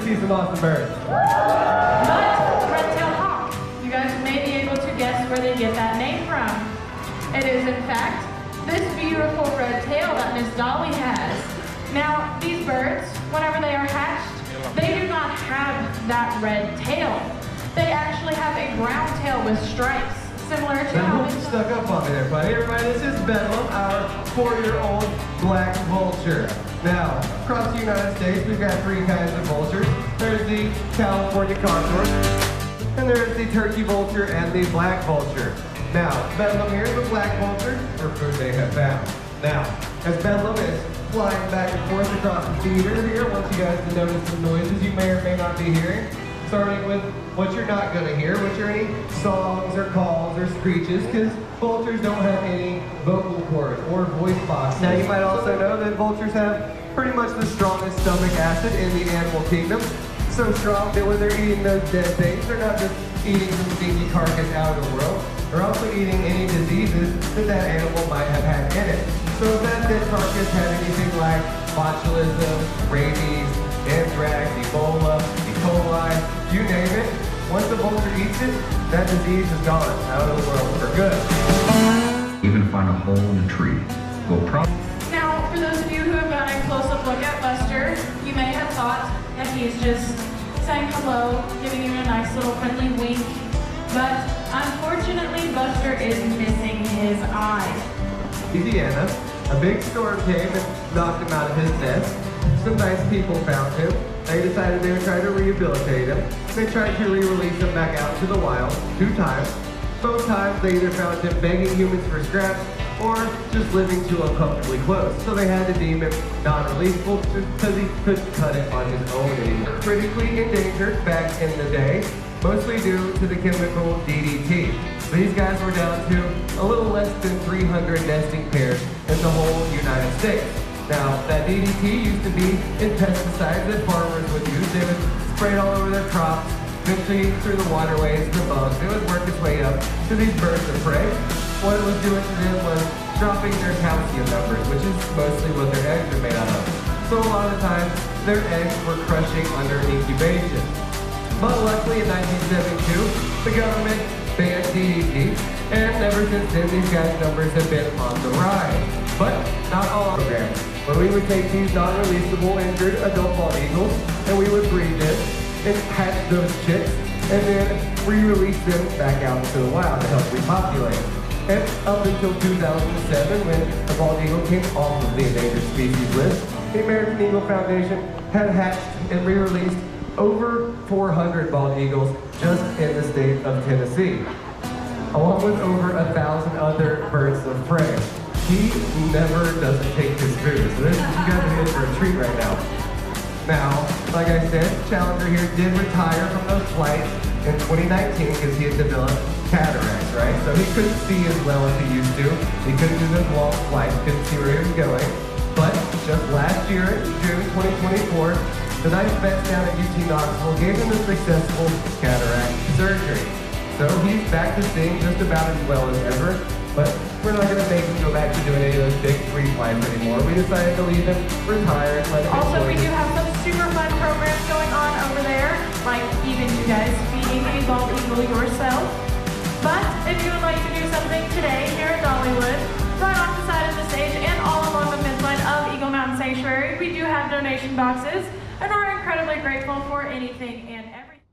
see some awesome birds. But red-tailed hawk, you guys may be able to guess where they get that name from. It is, in fact, this beautiful red tail that Miss Dolly has. Now, these birds, whenever they are hatched, they do not have that red tail. They actually have a brown tail with stripes, similar to how Now, stuck up on me there, buddy. Everybody, this is Bedlam, our 4-year-old black vulture. Now, across the United States, we've got 3 kinds of vultures. There's the California condor, and there's the turkey vulture and the black vulture. Now, Bedlam here is the black vulture for food they have found. Now, as Bedlam is flying back and forth across the theater here, I want you guys to notice some noises you may or may not be hearing. Starting with what you're not going to hear, which are any songs or calls or screeches, because vultures don't have any vocal cords or voice boxes. Now, you might also know that vultures have pretty much the strongest stomach acid in the animal kingdom. So strong that when they're eating those dead things, they're not just eating some stinky carcass out of the world. They're also eating any diseases that that animal might have had in it. So if that dead carcass had anything like botulism, rabies, anthrax, Ebola, E. coli, you name it, once the vulture eats it, that disease is gone out of the world for good. Even find a hole in a tree. Now, for those of you who have gotten a close-up look at Buster, you may have thought that he's just saying hello, giving you a nice little friendly wink, but unfortunately, Buster is missing his eye. Louisiana, a big storm came and knocked him out of his nest. Some nice people found him. They decided they would try to rehabilitate him. They tried to re-release him back out to the wild 2 times. Both times they either found him begging humans for scraps or just living too uncomfortably close. So they had to deem him non-releasable because he couldn't cut it on his own anymore. Critically endangered back in the day, mostly due to the chemical DDT. These guys were down to a little less than 300 nesting pairs in the whole United States. Now, that DDT used to be in pesticides that farmers would use. They would spray it all over their crops, eventually through the waterways, the bugs. It would work its way up to these birds of prey. What it was doing to them was dropping their calcium numbers, which is mostly what their eggs are made out of. So a lot of times, their eggs were crushing under incubation. But luckily in 1972, the government banned DDT, and ever since then, these guys' numbers have been on the rise. But not all programs, where we would take these non-releasable injured adult bald eagles, and we would breed them and hatch those chicks, and then re-release them back out into the wild to help repopulate. And up until 2007, when the bald eagle came off of the endangered species list, the American Eagle Foundation had hatched and re-released over 400 bald eagles just in the state of Tennessee, along with over 1,000 other birds of prey. He never doesn't take his food, so you guys are in for a treat right now. Now, like I said, Challenger here did retire from those flights in 2019 because he had developed cataracts, right? So he couldn't see as well as he used to. He couldn't do those long flights, couldn't see where he was going. But just last year, in June 2024, the nice vets down at UT Knoxville gave him a successful cataract surgery. So he's back to seeing just about as well as ever, but we're not going to make him go back to doing any of those big free flights anymore. We decided to leave him retired. Also, we do have some super fun programs going on over there, like even you guys feeding a bald eagle yourself. But if you would like to do something today here at Dollywood, right off the side of the stage and all along the midline of Eagle Mountain Sanctuary, we do have donation boxes and are incredibly grateful for anything and everything.